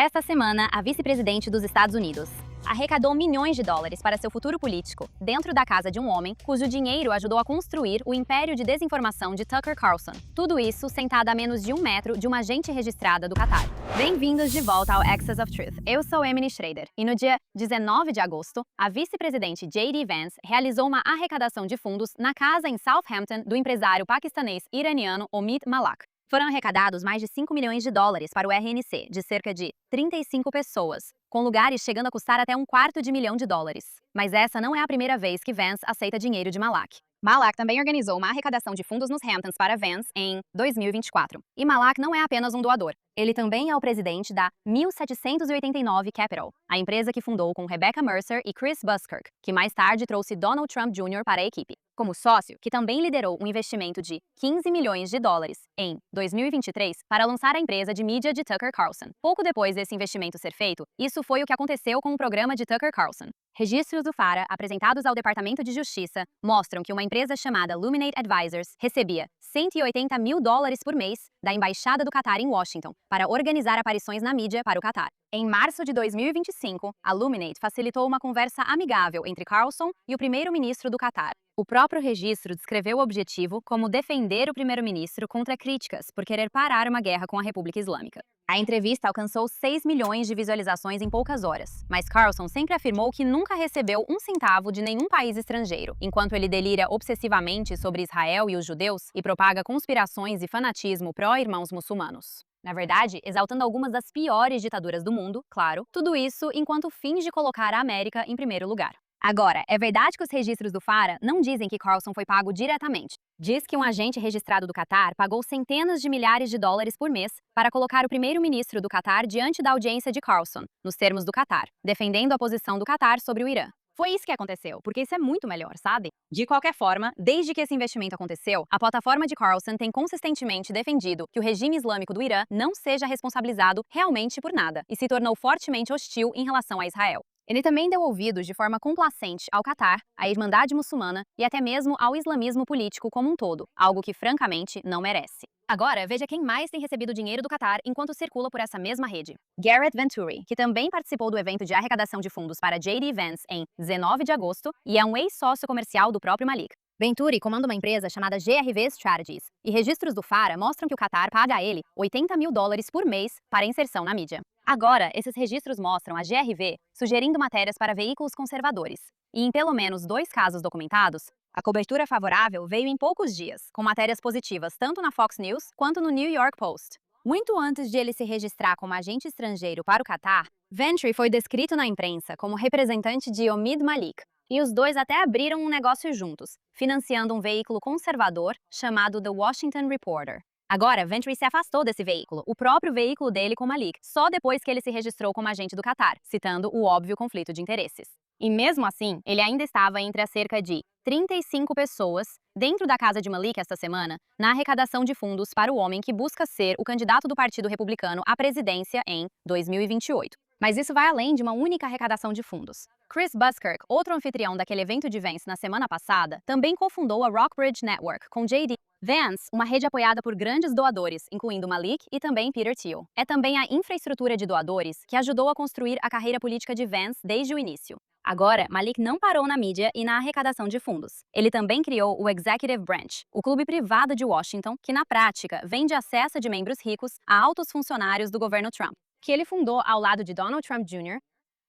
Esta semana, a vice-presidente dos Estados Unidos arrecadou milhões de dólares para seu futuro político dentro da casa de um homem cujo dinheiro ajudou a construir o império de desinformação de Tucker Carlson. Tudo isso sentada a menos de 1 metro de uma agente registrada do Catar. Bem-vindos de volta ao Axis of Truth. Eu sou Emily Schrader e no dia 19 de agosto, a vice-presidente J.D. Vance realizou uma arrecadação de fundos na casa em Southampton do empresário paquistanês-iraniano Omid Malak. Foram arrecadados mais de 5 milhões de dólares para o RNC, de cerca de 35 pessoas, com lugares chegando a custar até $250 mil. Mas essa não é a primeira vez que Vance aceita dinheiro de Malak. Malak também organizou uma arrecadação de fundos nos Hamptons para Vance em 2024. E Malak não é apenas um doador. Ele também é o presidente da 1789 Capital, a empresa que fundou com Rebecca Mercer e Chris Buskirk, que mais tarde trouxe Donald Trump Jr. para a equipe. Como sócio, que também liderou um investimento de 15 milhões de dólares em 2023 para lançar a empresa de mídia de Tucker Carlson. Pouco depois desse investimento ser feito, isso foi o que aconteceu com o programa de Tucker Carlson. Registros do FARA apresentados ao Departamento de Justiça mostram que uma empresa chamada Luminate Advisors recebia $180 mil por mês da Embaixada do Catar em Washington para organizar aparições na mídia para o Catar. Em março de 2025, a Luminate facilitou uma conversa amigável entre Carlson e o primeiro-ministro do Catar. O próprio registro descreveu o objetivo como defender o primeiro-ministro contra críticas por querer parar uma guerra com a República Islâmica. A entrevista alcançou 6 milhões de visualizações em poucas horas, mas Carlson sempre afirmou que nunca recebeu um centavo de nenhum país estrangeiro, enquanto ele delira obsessivamente sobre Israel e os judeus e propaga conspirações e fanatismo pró-irmãos muçulmanos. Na verdade, exaltando algumas das piores ditaduras do mundo, claro, tudo isso enquanto finge colocar a América em primeiro lugar. Agora, é verdade que os registros do FARA não dizem que Carlson foi pago diretamente. Diz que um agente registrado do Catar pagou centenas de milhares de dólares por mês para colocar o primeiro-ministro do Catar diante da audiência de Carlson, nos termos do Catar, defendendo a posição do Catar sobre o Irã. Foi isso que aconteceu, porque isso é muito melhor, sabe? De qualquer forma, desde que esse investimento aconteceu, a plataforma de Carlson tem consistentemente defendido que o regime islâmico do Irã não seja responsabilizado realmente por nada e se tornou fortemente hostil em relação a Israel. Ele também deu ouvidos de forma complacente ao Catar, à Irmandade Muçulmana e até mesmo ao islamismo político como um todo, algo que francamente não merece. Agora, veja quem mais tem recebido dinheiro do Catar enquanto circula por essa mesma rede. Garrett Venturi, que também participou do evento de arrecadação de fundos para J.D. Vance em 19 de agosto e é um ex-sócio comercial do próprio Malik. Venturi comanda uma empresa chamada GRV Strategies, e registros do FARA mostram que o Catar paga a ele $80 mil por mês para inserção na mídia. Agora, esses registros mostram a GRV sugerindo matérias para veículos conservadores. E em pelo menos 2 casos documentados, a cobertura favorável veio em poucos dias, com matérias positivas tanto na Fox News quanto no New York Post. Muito antes de ele se registrar como agente estrangeiro para o Catar, Venturi foi descrito na imprensa como representante de Omid Malik, e os dois até abriram um negócio juntos, financiando um veículo conservador chamado The Washington Reporter. Agora, Venturi se afastou desse veículo, o próprio veículo dele com Malik, só depois que ele se registrou como agente do Catar, citando o óbvio conflito de interesses. E mesmo assim, ele ainda estava entre as cerca de 35 pessoas dentro da casa de Malik esta semana, na arrecadação de fundos para o homem que busca ser o candidato do Partido Republicano à presidência em 2028. Mas isso vai além de uma única arrecadação de fundos. Chris Buskirk, outro anfitrião daquele evento de Vance na semana passada, também cofundou a Rockbridge Network com J.D. Vance, uma rede apoiada por grandes doadores, incluindo Malik e também Peter Thiel. É também a infraestrutura de doadores que ajudou a construir a carreira política de Vance desde o início. Agora, Malik não parou na mídia e na arrecadação de fundos. Ele também criou o Executive Branch, o clube privado de Washington, que na prática vende acesso de membros ricos a altos funcionários do governo Trump, que ele fundou ao lado de Donald Trump Jr.,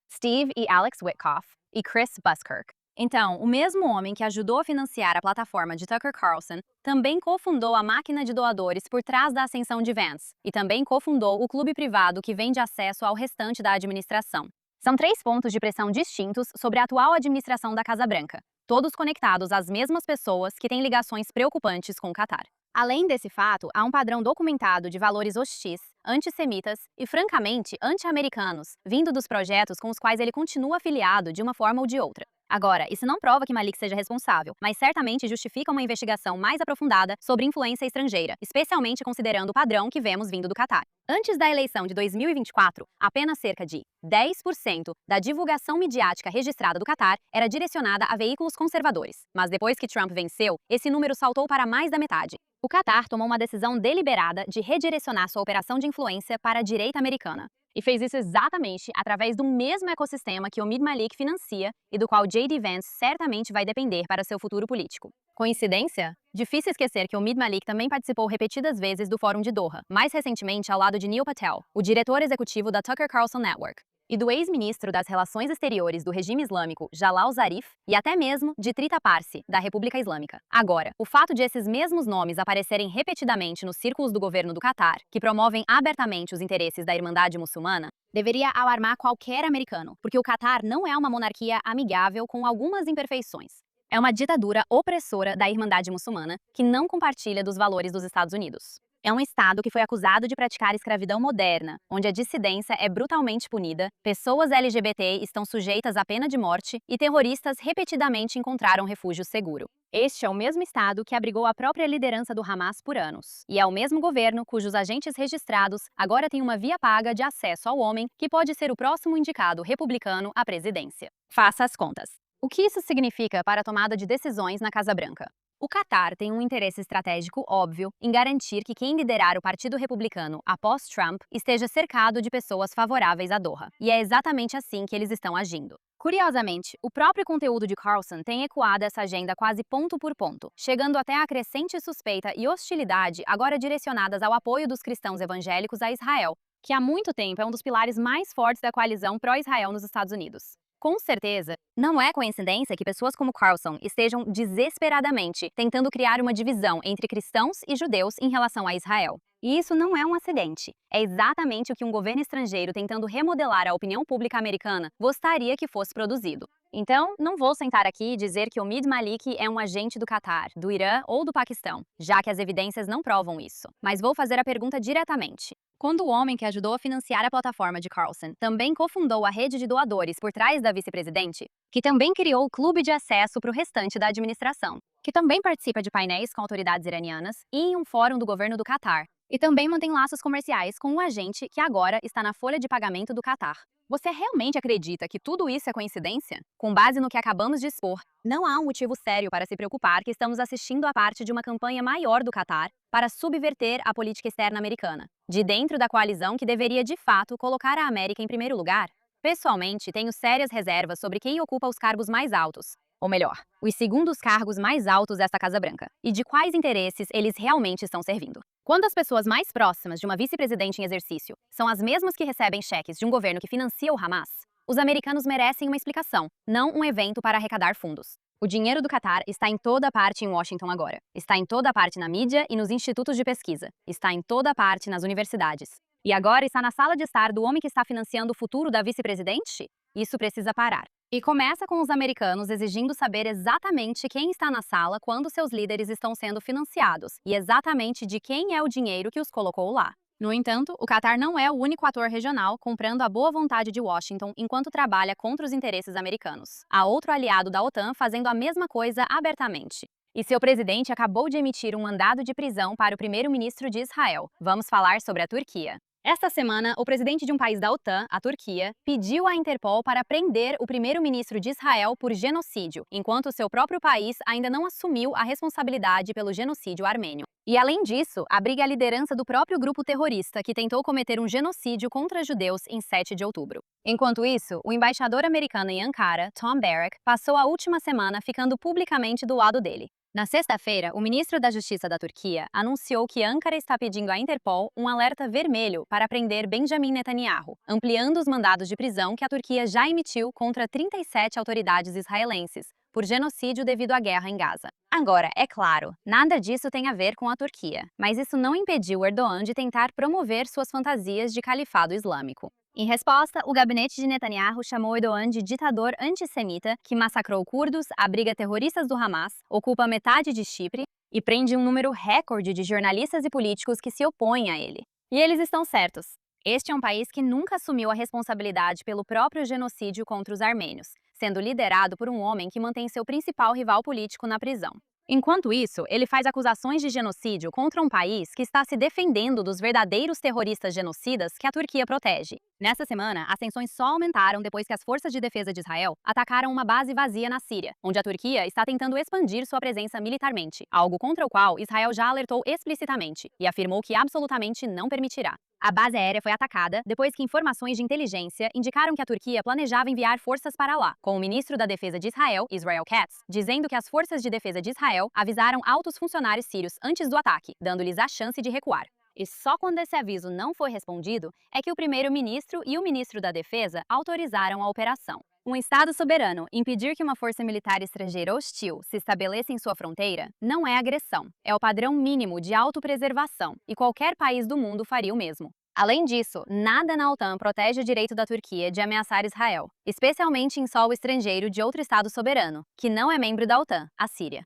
Steve e Alex Witkoff e Chris Buskirk. Então, o mesmo homem que ajudou a financiar a plataforma de Tucker Carlson também cofundou a máquina de doadores por trás da ascensão de Vance e também cofundou o clube privado que vende acesso ao restante da administração. São 3 pontos de pressão distintos sobre a atual administração da Casa Branca, todos conectados às mesmas pessoas que têm ligações preocupantes com o Catar. Além desse fato, há um padrão documentado de valores hostis, antissemitas e, francamente, anti-americanos, vindo dos projetos com os quais ele continua afiliado de uma forma ou de outra. Agora, isso não prova que Malik seja responsável, mas certamente justifica uma investigação mais aprofundada sobre influência estrangeira, especialmente considerando o padrão que vemos vindo do Catar. Antes da eleição de 2024, apenas cerca de 10% da divulgação midiática registrada do Catar era direcionada a veículos conservadores, mas depois que Trump venceu, esse número saltou para mais da metade. O Catar tomou uma decisão deliberada de redirecionar sua operação de influência para a direita americana. E fez isso exatamente através do mesmo ecossistema que Omid Malik financia e do qual J.D. Vance certamente vai depender para seu futuro político. Coincidência? Difícil esquecer que Omid Malik também participou repetidas vezes do Fórum de Doha, mais recentemente ao lado de Neil Patel, o diretor executivo da Tucker Carlson Network, e do ex-ministro das Relações Exteriores do regime islâmico, Jalal Zarif, e até mesmo de Trita Parsi, da República Islâmica. Agora, o fato de esses mesmos nomes aparecerem repetidamente nos círculos do governo do Catar, que promovem abertamente os interesses da Irmandade Muçulmana, deveria alarmar qualquer americano, porque o Catar não é uma monarquia amigável com algumas imperfeições. É uma ditadura opressora da Irmandade Muçulmana que não compartilha dos valores dos Estados Unidos. É um estado que foi acusado de praticar escravidão moderna, onde a dissidência é brutalmente punida, pessoas LGBT estão sujeitas à pena de morte e terroristas repetidamente encontraram refúgio seguro. Este é o mesmo estado que abrigou a própria liderança do Hamas por anos. E é o mesmo governo cujos agentes registrados agora têm uma via paga de acesso ao homem que pode ser o próximo indicado republicano à presidência. Faça as contas. O que isso significa para a tomada de decisões na Casa Branca? O Catar tem um interesse estratégico óbvio em garantir que quem liderar o Partido Republicano após Trump esteja cercado de pessoas favoráveis a Doha. E é exatamente assim que eles estão agindo. Curiosamente, o próprio conteúdo de Carlson tem ecoado essa agenda quase ponto por ponto, chegando até a crescente suspeita e hostilidade agora direcionadas ao apoio dos cristãos evangélicos a Israel, que há muito tempo é um dos pilares mais fortes da coalizão pró-Israel nos Estados Unidos. Com certeza, não é coincidência que pessoas como Carlson estejam desesperadamente tentando criar uma divisão entre cristãos e judeus em relação a Israel. E isso não é um acidente. É exatamente o que um governo estrangeiro tentando remodelar a opinião pública americana gostaria que fosse produzido. Então, não vou sentar aqui e dizer que Omid Malik é um agente do Catar, do Irã ou do Paquistão, já que as evidências não provam isso. Mas vou fazer a pergunta diretamente. Quando o homem que ajudou a financiar a plataforma de Carlson também cofundou a rede de doadores por trás da vice-presidente, que também criou o clube de acesso para o restante da administração, que também participa de painéis com autoridades iranianas e em um fórum do governo do Catar, e também mantém laços comerciais com um agente que agora está na folha de pagamento do Catar. Você realmente acredita que tudo isso é coincidência? Com base no que acabamos de expor, não há um motivo sério para se preocupar que estamos assistindo a parte de uma campanha maior do Catar para subverter a política externa americana, de dentro da coalizão que deveria de fato colocar a América em primeiro lugar. Pessoalmente, tenho sérias reservas sobre quem ocupa os cargos mais altos, ou melhor, os segundos cargos mais altos desta Casa Branca, e de quais interesses eles realmente estão servindo. Quando as pessoas mais próximas de uma vice-presidente em exercício são as mesmas que recebem cheques de um governo que financia o Hamas, os americanos merecem uma explicação, não um evento para arrecadar fundos. O dinheiro do Catar está em toda parte em Washington agora. Está em toda parte na mídia e nos institutos de pesquisa. Está em toda parte nas universidades. E agora está na sala de estar do homem que está financiando o futuro da vice-presidente? Isso precisa parar. E começa com os americanos exigindo saber exatamente quem está na sala quando seus líderes estão sendo financiados e exatamente de quem é o dinheiro que os colocou lá. No entanto, o Catar não é o único ator regional comprando a boa vontade de Washington enquanto trabalha contra os interesses americanos. Há outro aliado da OTAN fazendo a mesma coisa abertamente. E seu presidente acabou de emitir um mandado de prisão para o primeiro-ministro de Israel. Vamos falar sobre a Turquia. Esta semana, o presidente de um país da OTAN, a Turquia, pediu à Interpol para prender o primeiro-ministro de Israel por genocídio, enquanto seu próprio país ainda não assumiu a responsabilidade pelo genocídio armênio. E além disso, abriga a liderança do próprio grupo terrorista que tentou cometer um genocídio contra judeus em 7 de outubro. Enquanto isso, o embaixador americano em Ankara, Tom Barrack, passou a última semana ficando publicamente do lado dele. Na sexta-feira, o ministro da Justiça da Turquia anunciou que Ankara está pedindo à Interpol um alerta vermelho para prender Benjamin Netanyahu, ampliando os mandados de prisão que a Turquia já emitiu contra 37 autoridades israelenses, por genocídio devido à guerra em Gaza. Agora, é claro, nada disso tem a ver com a Turquia, mas isso não impediu Erdogan de tentar promover suas fantasias de califado islâmico. Em resposta, o gabinete de Netanyahu chamou Erdogan de ditador antissemita que massacrou curdos, abriga terroristas do Hamas, ocupa metade de Chipre e prende um número recorde de jornalistas e políticos que se opõem a ele. E eles estão certos. Este é um país que nunca assumiu a responsabilidade pelo próprio genocídio contra os armênios, sendo liderado por um homem que mantém seu principal rival político na prisão. Enquanto isso, ele faz acusações de genocídio contra um país que está se defendendo dos verdadeiros terroristas genocidas que a Turquia protege. Nessa semana, as tensões só aumentaram depois que as forças de defesa de Israel atacaram uma base vazia na Síria, onde a Turquia está tentando expandir sua presença militarmente, algo contra o qual Israel já alertou explicitamente e afirmou que absolutamente não permitirá. A base aérea foi atacada depois que informações de inteligência indicaram que a Turquia planejava enviar forças para lá, com o ministro da Defesa de Israel, Israel Katz, dizendo que as forças de defesa de Israel avisaram altos funcionários sírios antes do ataque, dando-lhes a chance de recuar. E só quando esse aviso não foi respondido é que o primeiro-ministro e o ministro da Defesa autorizaram a operação. Um Estado soberano impedir que uma força militar estrangeira hostil se estabeleça em sua fronteira não é agressão, é o padrão mínimo de autopreservação, e qualquer país do mundo faria o mesmo. Além disso, nada na OTAN protege o direito da Turquia de ameaçar Israel, especialmente em solo estrangeiro de outro Estado soberano, que não é membro da OTAN, a Síria.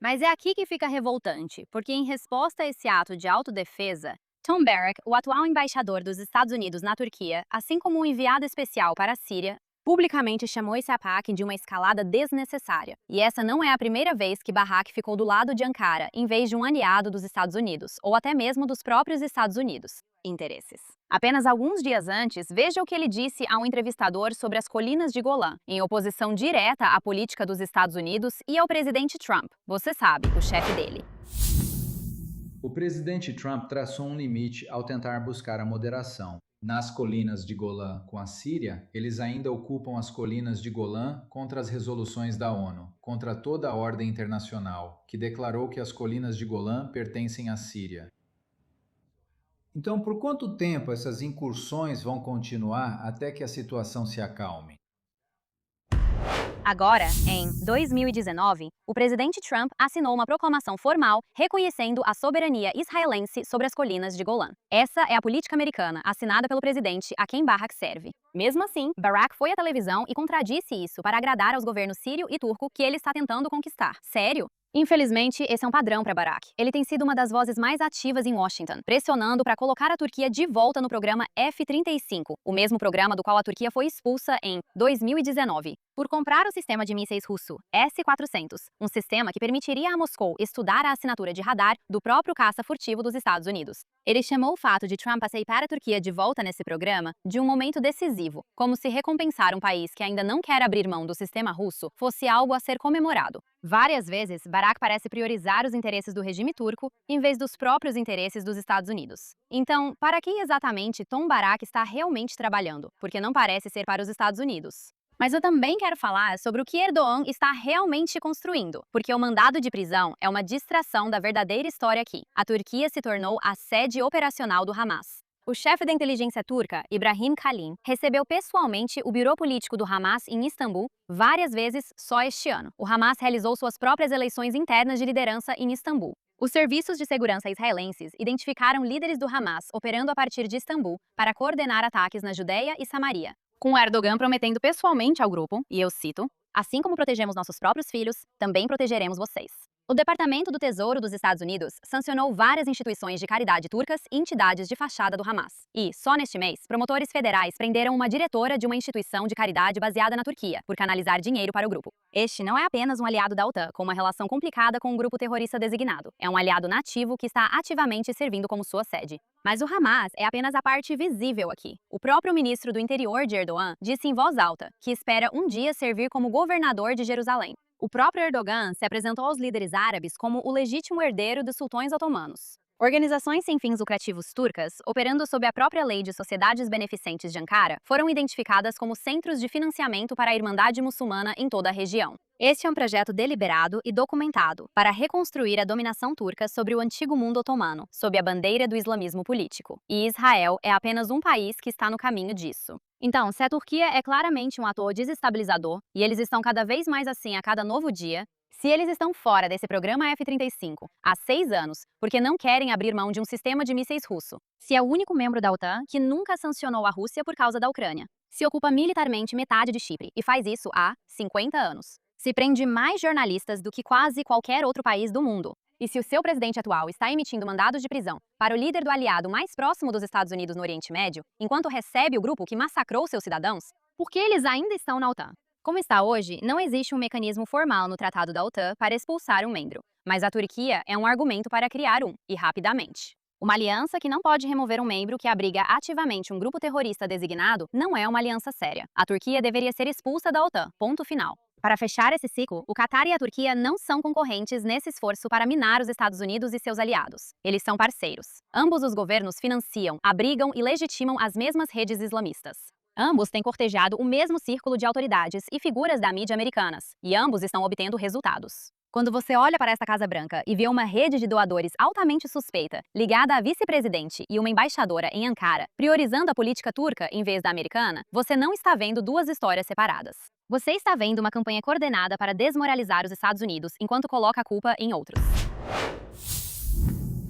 Mas é aqui que fica revoltante, porque em resposta a esse ato de autodefesa, Tom Barrack, o atual embaixador dos Estados Unidos na Turquia, assim como o enviado especial para a Síria, publicamente chamou esse ataque de uma escalada desnecessária. E essa não é a primeira vez que Barrack ficou do lado de Ankara, em vez de um aliado dos Estados Unidos, ou até mesmo dos próprios Estados Unidos. Interesses. Apenas alguns dias antes, veja o que ele disse a um entrevistador sobre as colinas de Golã, em oposição direta à política dos Estados Unidos e ao presidente Trump. Você sabe, o chefe dele. O presidente Trump traçou um limite ao tentar buscar a moderação. Nas colinas de Golã com a Síria, eles ainda ocupam as colinas de Golã contra as resoluções da ONU, contra toda a ordem internacional, que declarou que as colinas de Golã pertencem à Síria. Então, por quanto tempo essas incursões vão continuar até que a situação se acalme? Agora, em 2019, o presidente Trump assinou uma proclamação formal reconhecendo a soberania israelense sobre as colinas de Golã. Essa é a política americana assinada pelo presidente a quem Barrack serve. Mesmo assim, Barrack foi à televisão e contradisse isso para agradar aos governos sírio e turco que ele está tentando conquistar. Sério? Infelizmente, esse é um padrão para Barrack. Ele tem sido uma das vozes mais ativas em Washington, pressionando para colocar a Turquia de volta no programa F-35, o mesmo programa do qual a Turquia foi expulsa em 2019, por comprar o sistema de mísseis russo S-400, um sistema que permitiria a Moscou estudar a assinatura de radar do próprio caça furtivo dos Estados Unidos. Ele chamou o fato de Trump aceitar a Turquia de volta nesse programa de um momento decisivo, como se recompensar um país que ainda não quer abrir mão do sistema russo fosse algo a ser comemorado. Várias vezes, Barrack parece priorizar os interesses do regime turco em vez dos próprios interesses dos Estados Unidos. Então, para quem exatamente Tom Barrack está realmente trabalhando? Porque não parece ser para os Estados Unidos. Mas eu também quero falar sobre o que Erdogan está realmente construindo, porque o mandado de prisão é uma distração da verdadeira história aqui. A Turquia se tornou a sede operacional do Hamas. O chefe da inteligência turca, Ibrahim Kalin, recebeu pessoalmente o Bureau Político do Hamas em Istambul várias vezes só este ano. O Hamas realizou suas próprias eleições internas de liderança em Istambul. Os serviços de segurança israelenses identificaram líderes do Hamas operando a partir de Istambul para coordenar ataques na Judéia e Samaria, com Erdogan prometendo pessoalmente ao grupo, e eu cito, assim como protegemos nossos próprios filhos, também protegeremos vocês. O Departamento do Tesouro dos Estados Unidos sancionou várias instituições de caridade turcas e entidades de fachada do Hamas. E, só neste mês, promotores federais prenderam uma diretora de uma instituição de caridade baseada na Turquia, por canalizar dinheiro para o grupo. Este não é apenas um aliado da OTAN, com uma relação complicada com um grupo terrorista designado. É um aliado nativo que está ativamente servindo como sua sede. Mas o Hamas é apenas a parte visível aqui. O próprio ministro do Interior de Erdogan disse em voz alta que espera um dia servir como governador de Jerusalém. O próprio Erdogan se apresentou aos líderes árabes como o legítimo herdeiro dos sultões otomanos. Organizações sem fins lucrativos turcas, operando sob a própria lei de sociedades beneficentes de Ankara, foram identificadas como centros de financiamento para a Irmandade Muçulmana em toda a região. Este é um projeto deliberado e documentado para reconstruir a dominação turca sobre o antigo mundo otomano, sob a bandeira do islamismo político. E Israel é apenas um país que está no caminho disso. Então, se a Turquia é claramente um ator desestabilizador, e eles estão cada vez mais assim a cada novo dia, se eles estão fora desse programa F-35 há 6 anos porque não querem abrir mão de um sistema de mísseis russo, se é o único membro da OTAN que nunca sancionou a Rússia por causa da Ucrânia, se ocupa militarmente metade de Chipre e faz isso há 50 anos, se prende mais jornalistas do que quase qualquer outro país do mundo, e se o seu presidente atual está emitindo mandados de prisão para o líder do aliado mais próximo dos Estados Unidos no Oriente Médio, enquanto recebe o grupo que massacrou seus cidadãos, por que eles ainda estão na OTAN? Como está hoje, não existe um mecanismo formal no Tratado da OTAN para expulsar um membro, mas a Turquia é um argumento para criar um, e rapidamente. Uma aliança que não pode remover um membro que abriga ativamente um grupo terrorista designado não é uma aliança séria. A Turquia deveria ser expulsa da OTAN, ponto final. Para fechar esse ciclo, o Catar e a Turquia não são concorrentes nesse esforço para minar os Estados Unidos e seus aliados. Eles são parceiros. Ambos os governos financiam, abrigam e legitimam as mesmas redes islamistas. Ambos têm cortejado o mesmo círculo de autoridades e figuras da mídia americanas, e ambos estão obtendo resultados. Quando você olha para esta Casa Branca e vê uma rede de doadores altamente suspeita, ligada à vice-presidente e uma embaixadora em Ankara, priorizando a política turca em vez da americana, você não está vendo duas histórias separadas. Você está vendo uma campanha coordenada para desmoralizar os Estados Unidos enquanto coloca a culpa em outros.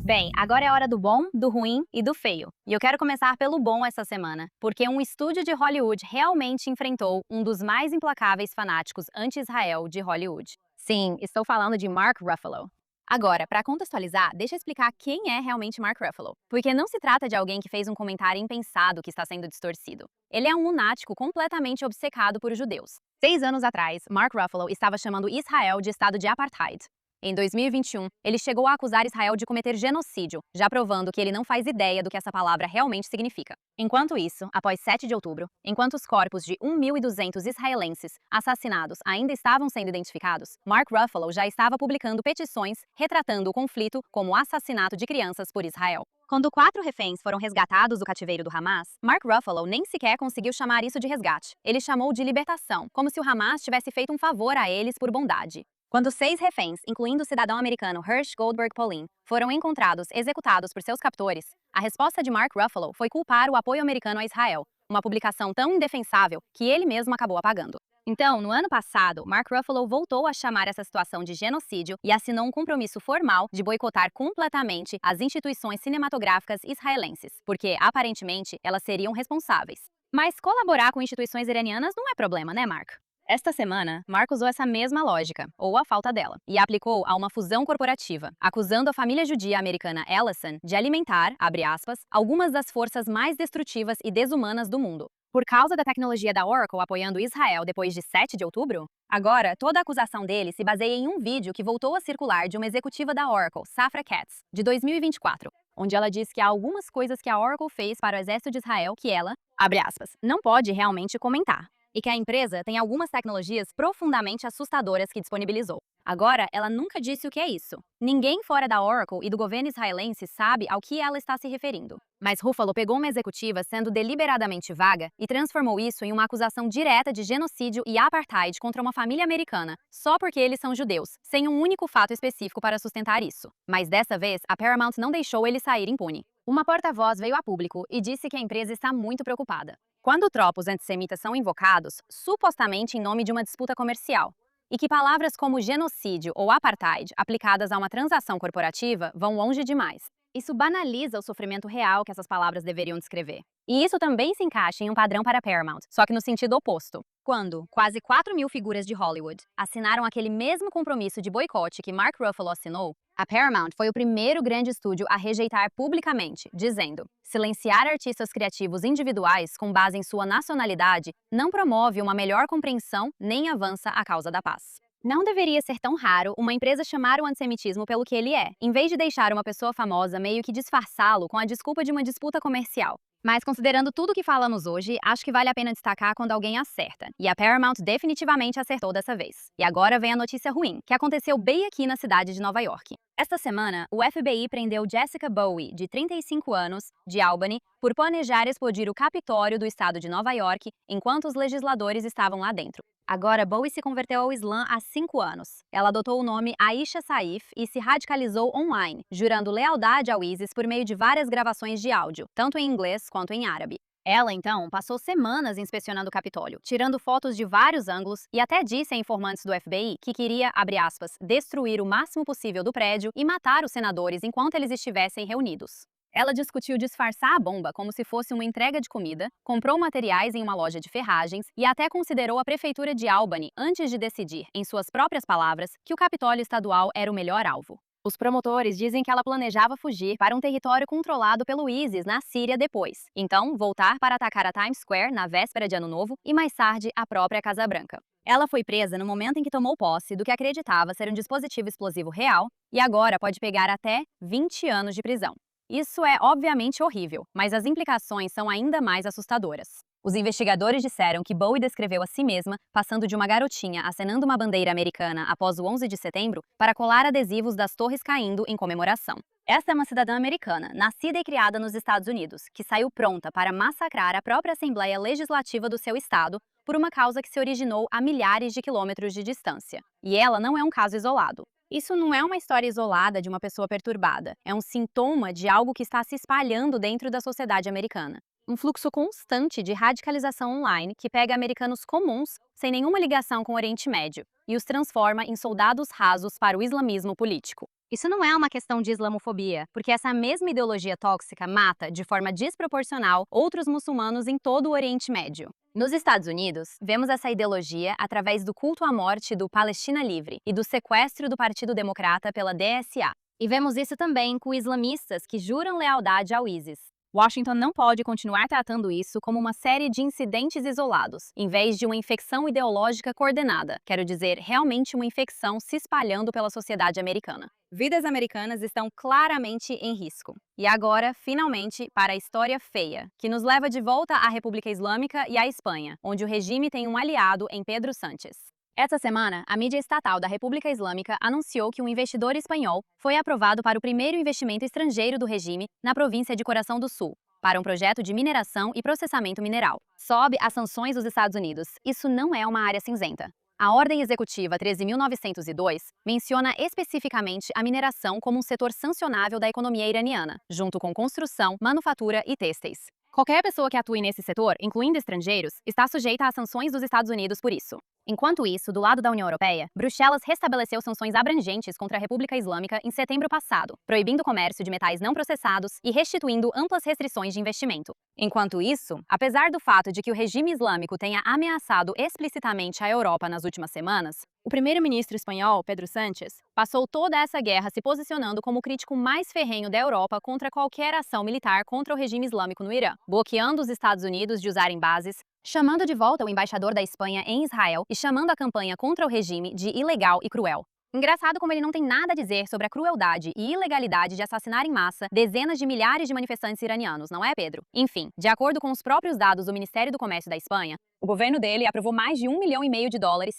Bem, agora é a hora do bom, do ruim e do feio. E eu quero começar pelo bom essa semana, porque um estúdio de Hollywood realmente enfrentou um dos mais implacáveis fanáticos anti-Israel de Hollywood. Sim, estou falando de Mark Ruffalo. Agora, para contextualizar, deixa eu explicar quem é realmente Mark Ruffalo, porque não se trata de alguém que fez um comentário impensado que está sendo distorcido. Ele é um lunático completamente obcecado por judeus. 6 anos atrás, Mark Ruffalo estava chamando Israel de estado de apartheid. Em 2021, ele chegou a acusar Israel de cometer genocídio, já provando que ele não faz ideia do que essa palavra realmente significa. Enquanto isso, após 7 de outubro, enquanto os corpos de 1.200 israelenses assassinados ainda estavam sendo identificados, Mark Ruffalo já estava publicando petições retratando o conflito como assassinato de crianças por Israel. Quando 4 reféns foram resgatados do cativeiro do Hamas, Mark Ruffalo nem sequer conseguiu chamar isso de resgate. Ele chamou de libertação, como se o Hamas tivesse feito um favor a eles por bondade. Quando 6 reféns, incluindo o cidadão americano Hersh Goldberg Pauline, foram encontrados executados por seus captores, a resposta de Mark Ruffalo foi culpar o apoio americano a Israel, uma publicação tão indefensável que ele mesmo acabou apagando. Então, no ano passado, Mark Ruffalo voltou a chamar essa situação de genocídio e assinou um compromisso formal de boicotar completamente as instituições cinematográficas israelenses, porque, aparentemente, elas seriam responsáveis. Mas colaborar com instituições iranianas não é problema, né, Mark? Esta semana, Mark usou essa mesma lógica, ou a falta dela, e a aplicou a uma fusão corporativa, acusando a família judia americana Ellison de alimentar, abre aspas, algumas das forças mais destrutivas e desumanas do mundo. Por causa da tecnologia da Oracle apoiando Israel depois de 7 de outubro? Agora, toda a acusação dele se baseia em um vídeo que voltou a circular de uma executiva da Oracle, Safra Catz, de 2024, onde ela diz que há algumas coisas que a Oracle fez para o exército de Israel que ela, abre aspas, não pode realmente comentar. E que a empresa tem algumas tecnologias profundamente assustadoras que disponibilizou. Agora, ela nunca disse o que é isso. Ninguém fora da Oracle e do governo israelense sabe ao que ela está se referindo. Mas Ruffalo pegou uma executiva sendo deliberadamente vaga e transformou isso em uma acusação direta de genocídio e apartheid contra uma família americana, só porque eles são judeus, sem um único fato específico para sustentar isso. Mas dessa vez, a Paramount não deixou ele sair impune. Uma porta-voz veio a público e disse que a empresa está muito preocupada. Quando tropos antissemitas são invocados, supostamente em nome de uma disputa comercial, e que palavras como genocídio ou apartheid aplicadas a uma transação corporativa vão longe demais. Isso banaliza o sofrimento real que essas palavras deveriam descrever. E isso também se encaixa em um padrão para Paramount, só que no sentido oposto. Quando quase 4.000 figuras de Hollywood assinaram aquele mesmo compromisso de boicote que Mark Ruffalo assinou, a Paramount foi o primeiro grande estúdio a rejeitar publicamente, dizendo: silenciar artistas criativos individuais com base em sua nacionalidade não promove uma melhor compreensão nem avança a causa da paz. Não deveria ser tão raro uma empresa chamar o antissemitismo pelo que ele é, em vez de deixar uma pessoa famosa meio que disfarçá-lo com a desculpa de uma disputa comercial. Mas considerando tudo que falamos hoje, acho que vale a pena destacar quando alguém acerta. E a Paramount definitivamente acertou dessa vez. E agora vem a notícia ruim, que aconteceu bem aqui na cidade de Nova York. Esta semana, o FBI prendeu Jessica Bowie, de 35 anos, de Albany, por planejar explodir o Capitólio do estado de Nova York enquanto os legisladores estavam lá dentro. Agora, Bowie se converteu ao Islã há 5 anos. Ela adotou o nome Aisha Saif e se radicalizou online, jurando lealdade ao ISIS por meio de várias gravações de áudio, tanto em inglês quanto em árabe. Ela, então, passou semanas inspecionando o Capitólio, tirando fotos de vários ângulos e até disse a informantes do FBI que queria, abre aspas, destruir o máximo possível do prédio e matar os senadores enquanto eles estivessem reunidos. Ela discutiu disfarçar a bomba como se fosse uma entrega de comida, comprou materiais em uma loja de ferragens e até considerou a prefeitura de Albany antes de decidir, em suas próprias palavras, que o Capitólio estadual era o melhor alvo. Os promotores dizem que ela planejava fugir para um território controlado pelo ISIS na Síria depois, então voltar para atacar a Times Square na véspera de Ano Novo e mais tarde a própria Casa Branca. Ela foi presa no momento em que tomou posse do que acreditava ser um dispositivo explosivo real e agora pode pegar até 20 anos de prisão. Isso é obviamente horrível, mas as implicações são ainda mais assustadoras. Os investigadores disseram que Bowie descreveu a si mesma passando de uma garotinha acenando uma bandeira americana após o 11 de setembro para colar adesivos das torres caindo em comemoração. Essa é uma cidadã americana, nascida e criada nos Estados Unidos, que saiu pronta para massacrar a própria Assembleia Legislativa do seu estado por uma causa que se originou a milhares de quilômetros de distância. E ela não é um caso isolado. Isso não é uma história isolada de uma pessoa perturbada, é um sintoma de algo que está se espalhando dentro da sociedade americana. Um fluxo constante de radicalização online que pega americanos comuns, sem nenhuma ligação com o Oriente Médio, e os transforma em soldados rasos para o islamismo político. Isso não é uma questão de islamofobia, porque essa mesma ideologia tóxica mata, de forma desproporcional, outros muçulmanos em todo o Oriente Médio. Nos Estados Unidos, vemos essa ideologia através do culto à morte do Palestina Livre e do sequestro do Partido Democrata pela DSA. E vemos isso também com islamistas que juram lealdade ao ISIS. Washington não pode continuar tratando isso como uma série de incidentes isolados, em vez de uma infecção ideológica coordenada, quero dizer, realmente uma infecção se espalhando pela sociedade americana. Vidas americanas estão claramente em risco. E agora, finalmente, para a história feia, que nos leva de volta à República Islâmica e à Espanha, onde o regime tem um aliado em Pedro Sánchez. Essa semana, a mídia estatal da República Islâmica anunciou que um investidor espanhol foi aprovado para o primeiro investimento estrangeiro do regime na província de Coração do Sul, para um projeto de mineração e processamento mineral. Sob as sanções dos Estados Unidos, isso não é uma área cinzenta. A Ordem Executiva 13.902 menciona especificamente a mineração como um setor sancionável da economia iraniana, junto com construção, manufatura e têxteis. Qualquer pessoa que atue nesse setor, incluindo estrangeiros, está sujeita às sanções dos Estados Unidos por isso. Enquanto isso, do lado da União Europeia, Bruxelas restabeleceu sanções abrangentes contra a República Islâmica em setembro passado, proibindo o comércio de metais não processados e restituindo amplas restrições de investimento. Enquanto isso, apesar do fato de que o regime islâmico tenha ameaçado explicitamente a Europa nas últimas semanas, o primeiro-ministro espanhol, Pedro Sánchez, passou toda essa guerra se posicionando como o crítico mais ferrenho da Europa contra qualquer ação militar contra o regime islâmico no Irã, bloqueando os Estados Unidos de usarem bases, chamando de volta o embaixador da Espanha em Israel e chamando a campanha contra o regime de ilegal e cruel. Engraçado como ele não tem nada a dizer sobre a crueldade e ilegalidade de assassinar em massa dezenas de milhares de manifestantes iranianos, não é, Pedro? Enfim, de acordo com os próprios dados do Ministério do Comércio da Espanha, o governo dele aprovou mais de US$ 1,5 milhão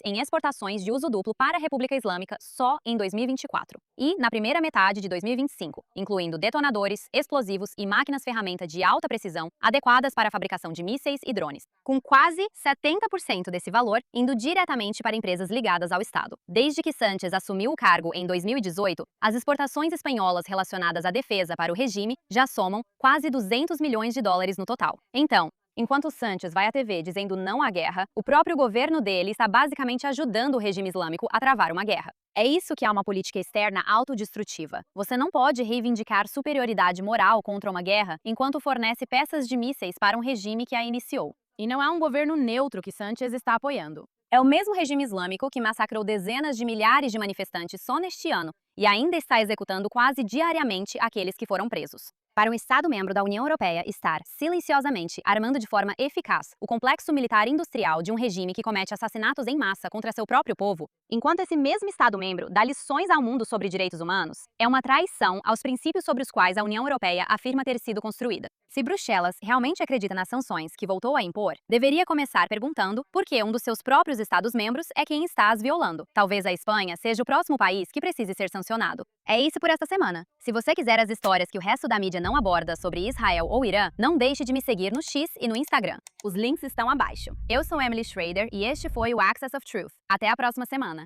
em exportações de uso duplo para a República Islâmica só em 2024 e na primeira metade de 2025, incluindo detonadores, explosivos e máquinas-ferramenta de alta precisão adequadas para a fabricação de mísseis e drones, com quase 70% desse valor indo diretamente para empresas ligadas ao Estado. Desde que Sánchez assumiu o cargo em 2018, as exportações espanholas relacionadas à defesa para o regime já somam quase US$ 200 milhões no total. Então, enquanto Sánchez vai à TV dizendo não à guerra, o próprio governo dele está basicamente ajudando o regime islâmico a travar uma guerra. É isso que é uma política externa autodestrutiva. Você não pode reivindicar superioridade moral contra uma guerra enquanto fornece peças de mísseis para um regime que a iniciou. E não é um governo neutro que Sánchez está apoiando. É o mesmo regime islâmico que massacrou dezenas de milhares de manifestantes só neste ano e ainda está executando quase diariamente aqueles que foram presos. Para um Estado-membro da União Europeia estar silenciosamente armando de forma eficaz o complexo militar industrial de um regime que comete assassinatos em massa contra seu próprio povo, enquanto esse mesmo Estado-membro dá lições ao mundo sobre direitos humanos, é uma traição aos princípios sobre os quais a União Europeia afirma ter sido construída. Se Bruxelas realmente acredita nas sanções que voltou a impor, deveria começar perguntando por que um dos seus próprios Estados-membros é quem está as violando. Talvez a Espanha seja o próximo país que precise ser sancionado. É isso por esta semana. Se você quiser as histórias que o resto da mídia não aborda sobre Israel ou Irã, não deixe de me seguir no X e no Instagram. Os links estão abaixo. Eu sou Emily Schrader e este foi o Access of Truth. Até a próxima semana.